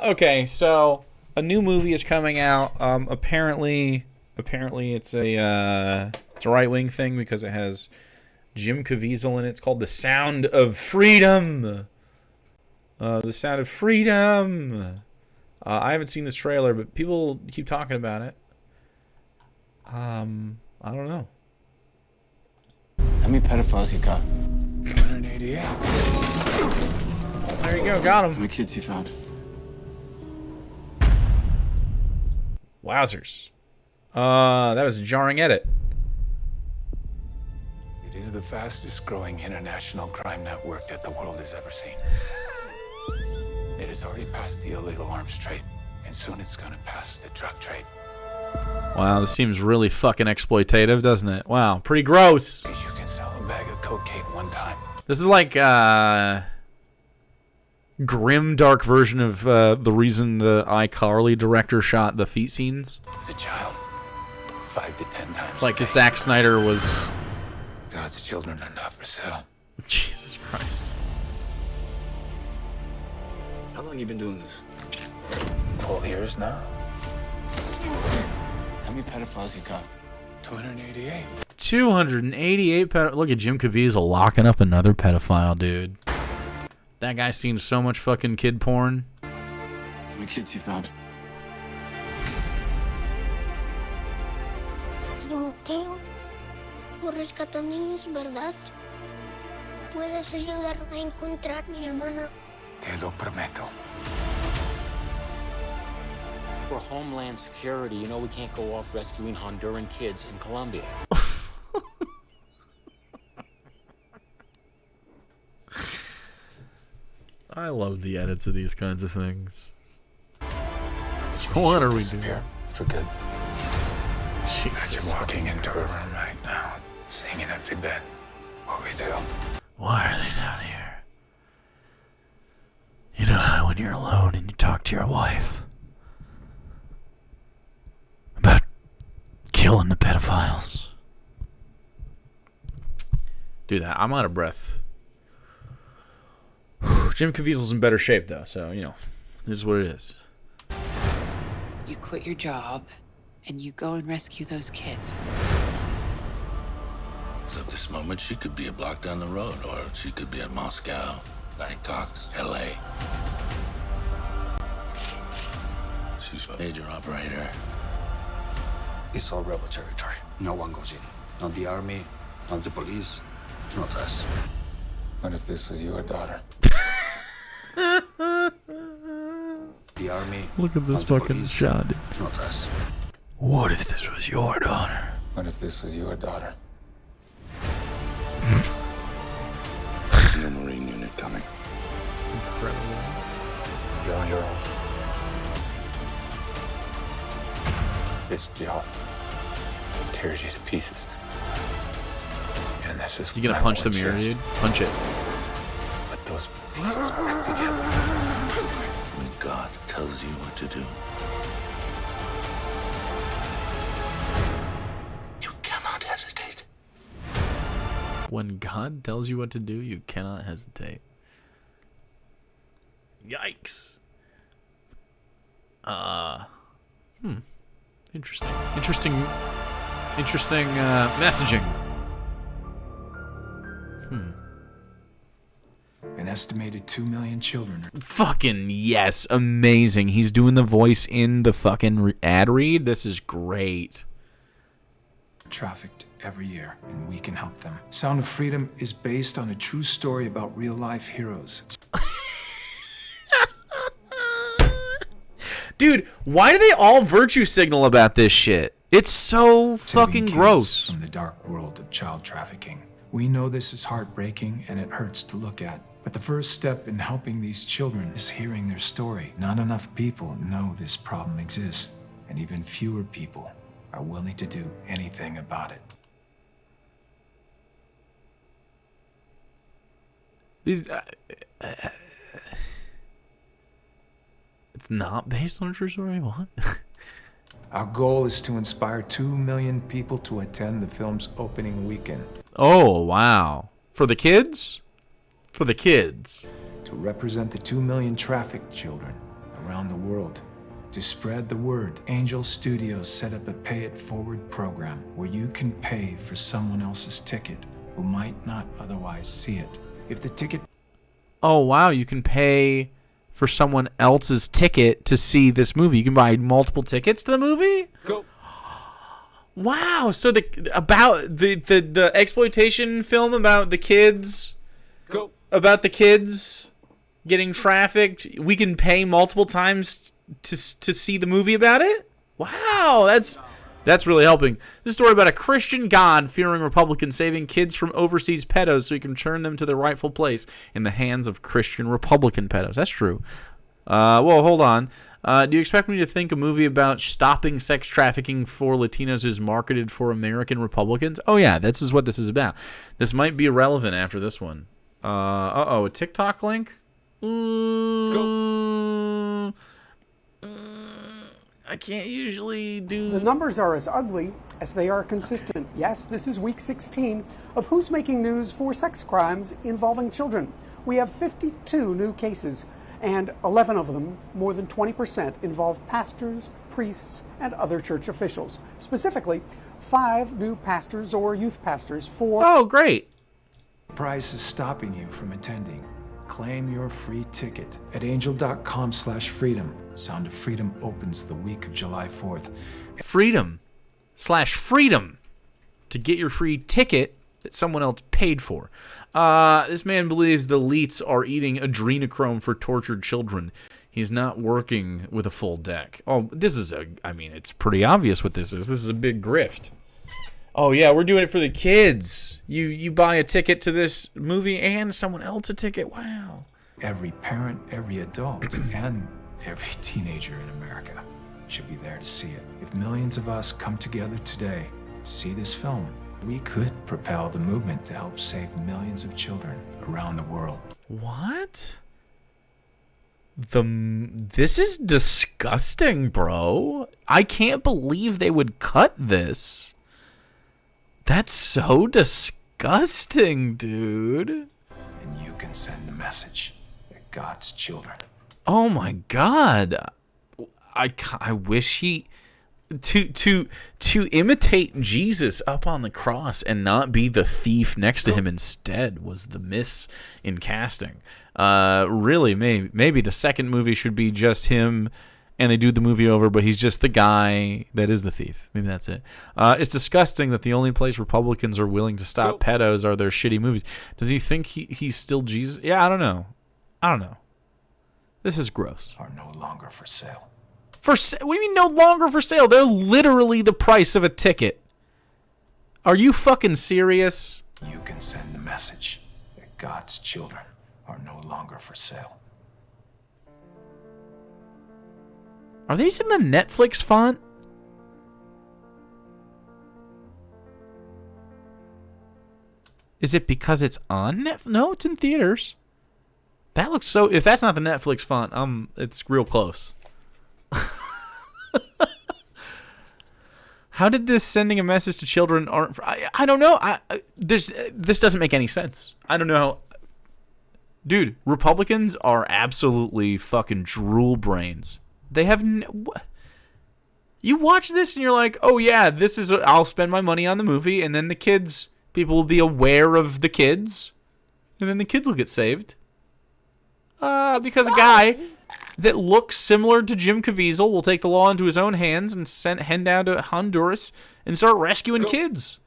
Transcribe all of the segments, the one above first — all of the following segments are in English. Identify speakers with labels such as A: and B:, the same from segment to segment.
A: Okay, so a new movie is coming out. Apparently it's a right-wing thing because it has Jim Caviezel in it. It's called The Sound of Freedom. The Sound of Freedom. I haven't seen this trailer, but people keep talking about it. I don't know.
B: How many pedophiles you got?
C: 188.
A: There you go, got him.
B: How many kids you found?
A: Wowzers. That was a jarring edit.
C: It is the fastest growing international crime network that the world has ever seen. It has already passed the illegal arms trade, and soon it's gonna pass the drug trade.
A: Wow, this seems really fucking exploitative, doesn't it? Wow, pretty gross.
C: You can sell a bag of cocaine one time.
A: This is like grim, dark version of the reason the iCarly director shot the feet scenes.
C: The child, 5 to 10 times.
A: It's like Zack Snyder was.
C: God's children are not for sale.
A: Jesus Christ.
B: How long you been doing this?
C: 12 years now.
B: How many pedophiles you got?
C: 288.
A: 288 Look at Jim Caviezel locking up another pedophile, dude. That guy's seen so much fucking kid porn.
B: How many kids you found?
D: Timoteo, tú rescatas niños, ¿verdad? ¿Puedes ayudarme a encontrar a mi hermana?
C: Te lo prometo.
E: For Homeland Security, you know we can't go off rescuing Honduran kids in Colombia.
A: I love the edits of these kinds of things. What are we doing?
C: For good.
A: Jesus.
C: Imagine walking into a room right now, seeing an empty bed. What we do?
A: Why are they down here? You know how when you're alone and you talk to your wife about killing the pedophiles. Do that. I'm out of breath. Jim Caviezel's in better shape, though, so, you know, this is what it is.
F: You quit your job, and you go and rescue those kids.
G: So at this moment, she could be a block down the road, or she could be in Moscow, Bangkok, LA. She's a major operator.
H: It's all rebel territory. No one goes in. Not the army, not the police, not us.
C: What if this was your daughter?
H: The army.
A: Look at this
H: not the
A: fucking
H: police,
A: shot.
H: not us.
A: What if this was your daughter?
C: What if this was your daughter?
G: New Marine unit coming.
A: Incredible.
C: You're on your own. This job tears you to pieces. And this is
A: You gonna punch the mirror, dude? Punch it.
C: Put those pieces back together.
G: When God tells you what to do, you cannot hesitate.
A: When God tells you what to do, you cannot hesitate. Yikes. Interesting messaging.
C: An estimated 2 million children are
A: Fucking yes, amazing. He's doing the voice in the fucking ad read. This is great.
C: trafficked every year, and we can help them. Sound of Freedom is based on a true story about real-life heroes.
A: Dude, why do they all virtue signal about this shit? It's so fucking
C: Saving kids
A: gross.
C: From the dark world of child trafficking. We know this is heartbreaking and it hurts to look at. But the first step in helping these children is hearing their story. Not enough people know this problem exists, and even fewer people are willing to do anything about it.
A: These it's not based on a true story? What?
C: Our goal is to inspire 2 million people to attend the film's opening weekend.
A: Oh, wow. For the kids? For the kids.
C: To represent the 2 million trafficked children around the world. To spread the word, Angel Studios set up a Pay It Forward program where you can pay for someone else's ticket who might not otherwise see it. If the ticket...
A: Oh, wow. You can pay for someone else's ticket to see this movie. You can buy multiple tickets to the movie?
E: Go.
A: Wow. So the exploitation film about the kids...
E: Go.
A: About the kids getting trafficked, we can pay multiple times to see the movie about it? Wow, that's really helping. This is a story about a Christian God-fearing Republican saving kids from overseas pedos so he can return them to their rightful place in the hands of Christian Republican pedos. That's true. Well, hold on. Do you expect me to think a movie about stopping sex trafficking for Latinos is marketed for American Republicans? Oh, yeah, this is what this is about. This might be irrelevant after this one. A TikTok link?
E: Go.
A: I can't usually do...
I: The numbers are as ugly as they are consistent. Yes, this is week 16 of Who's Making News for Sex Crimes Involving Children. We have 52 new cases, and 11 of them, more than 20%, involve pastors, priests, and other church officials. Specifically, 5 new pastors or youth pastors for...
A: Oh, great.
C: price is stopping you from attending. Claim your free ticket at angel.com/freedom. Sound of Freedom opens the week of July 4th.
A: Freedom/freedom to get your free ticket that someone else paid for. This man believes the elites are eating adrenochrome for tortured children. He's not working with a full deck. Oh, this is it's pretty obvious what this is. This is a big grift. Oh, yeah, we're doing it for the kids. You buy a ticket to this movie and someone else a ticket. Wow.
C: Every parent, every adult, and every teenager in America should be there to see it. If millions of us come together today to see this film, we could propel the movement to help save millions of children around the world.
A: What? This is disgusting, bro. I can't believe they would cut this. That's so disgusting, dude.
C: And you can send the message that God's children.
A: Oh my God. I wish he to imitate Jesus up on the cross and not be the thief next to him instead was the miss in casting. Really, maybe the second movie should be just him and they do the movie over, but he's just the guy that is the thief. Maybe that's it. It's disgusting that the only place Republicans are willing to stop pedos are their shitty movies. Does he think he's still Jesus? Yeah, I don't know. This is gross.
C: Are no longer for sale.
A: What do you mean no longer for sale? They're literally the price of a ticket. Are you fucking serious?
C: You can send the message that God's children are no longer for sale.
A: Are these in the Netflix font? Is it because it's on Netflix? No, it's in theaters. That looks so... If that's not the Netflix font, it's real close. How did this sending a message to children aren't... I don't know. This doesn't make any sense. I don't know. Dude, Republicans are absolutely fucking drool brains. They have... You watch this and you're like, oh yeah, this is... I'll spend my money on the movie, and then the kids... People will be aware of the kids, and then the kids will get saved. Because a guy that looks similar to Jim Caviezel will take the law into his own hands and head down to Honduras and start rescuing kids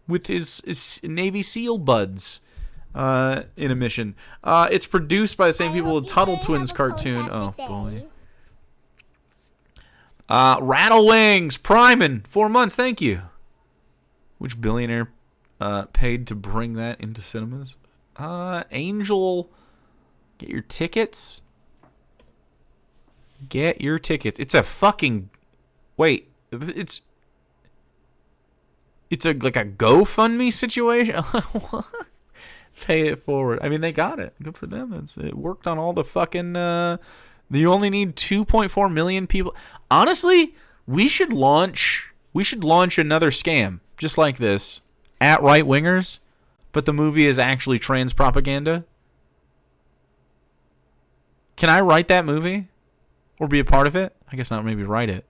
A: with his Navy SEAL buds in a mission. It's produced by the same people with Tuttle Twins cartoon. Oh, boy. Rattle Wings, Primin, 4 months, thank you. Which billionaire paid to bring that into cinemas? Angel, get your tickets. Get your tickets. It's a fucking... Wait, it's like a GoFundMe situation? What? Pay it forward. I mean, they got it. Good for them. It worked on all the fucking... You only need 2.4 million people. Honestly, we should launch another scam just like this at right wingers, but the movie is actually trans propaganda. Can I write that movie? Or be a part of it? I guess not, maybe write it.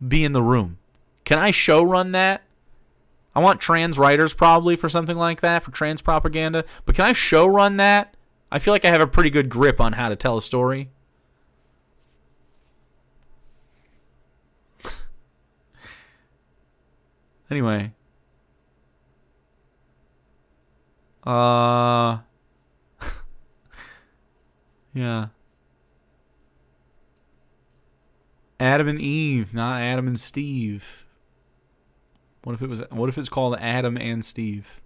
A: Be in the room. Can I show run that? I want trans writers probably for something like that, for trans propaganda. But can I show run that? I feel like I have a pretty good grip on how to tell a story. Anyway. Yeah. Adam and Eve, not Adam and Steve. What if it's called Adam and Steve?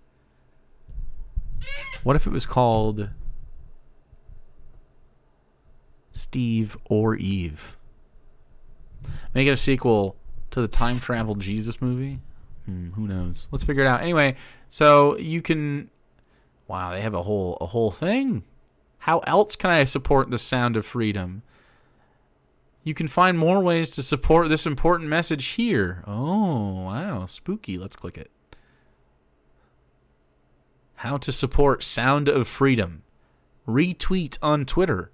A: What if it was called Steve or Eve? Make it a sequel to the time travel Jesus movie? Who knows? Let's figure it out. Anyway, so you can... Wow, they have a whole thing. How else can I support the sound of freedom? You can find more ways to support this important message here. Oh, wow, spooky. Let's click it. How to support Sound of Freedom. Retweet on Twitter.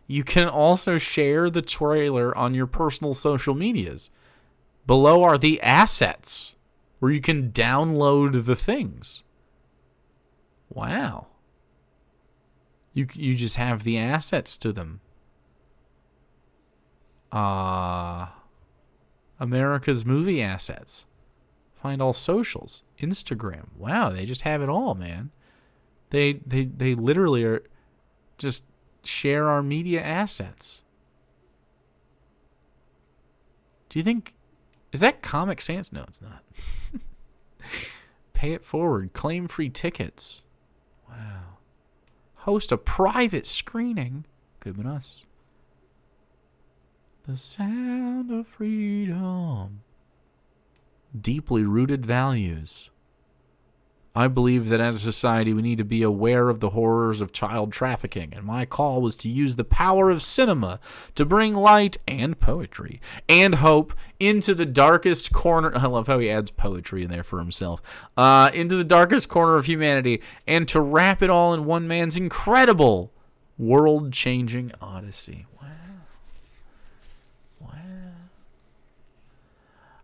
A: You can also share the trailer on your personal social medias. Below are the assets where you can download the things. Wow. You just have the assets to them. America's movie assets. Find all socials. Instagram. Wow, they just have it all, man. They literally are just share our media assets. Do you think... Is that Comic Sans? No, it's not. Pay it forward. Claim free tickets. Wow. Host a private screening. Could have been us. The sound of freedom. Deeply rooted values. I believe that as a society we need to be aware of the horrors of child trafficking, and my call was to use the power of cinema to bring light and poetry and hope into the darkest corner. I love how he adds poetry in there for himself. Into the darkest corner of humanity, and to wrap it all in one man's incredible world-changing odyssey. Wow.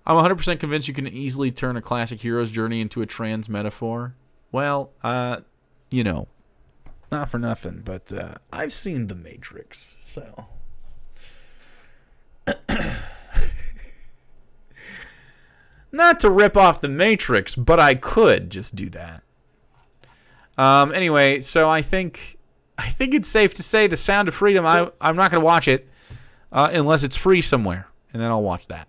A: I'm 100% convinced you can easily turn a classic hero's journey into a trans metaphor. Well, you know, not for nothing, but I've seen The Matrix, so. Not to rip off The Matrix, but I could just do that. Anyway, so I think it's safe to say The Sound of Freedom, I'm not going to watch it unless it's free somewhere, and then I'll watch that.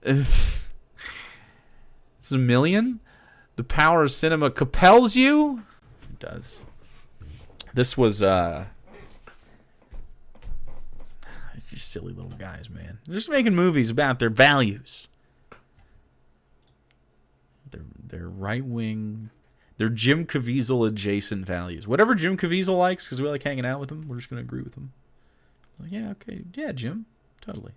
A: It's a million. The power of cinema compels you. It does. This was just silly little guys, man. They're just making movies about their values. They're right wing. They're Jim Caviezel adjacent values. Whatever Jim Caviezel likes, because we like hanging out with him. We're just gonna agree with him. Like, yeah, okay, yeah, Jim, totally.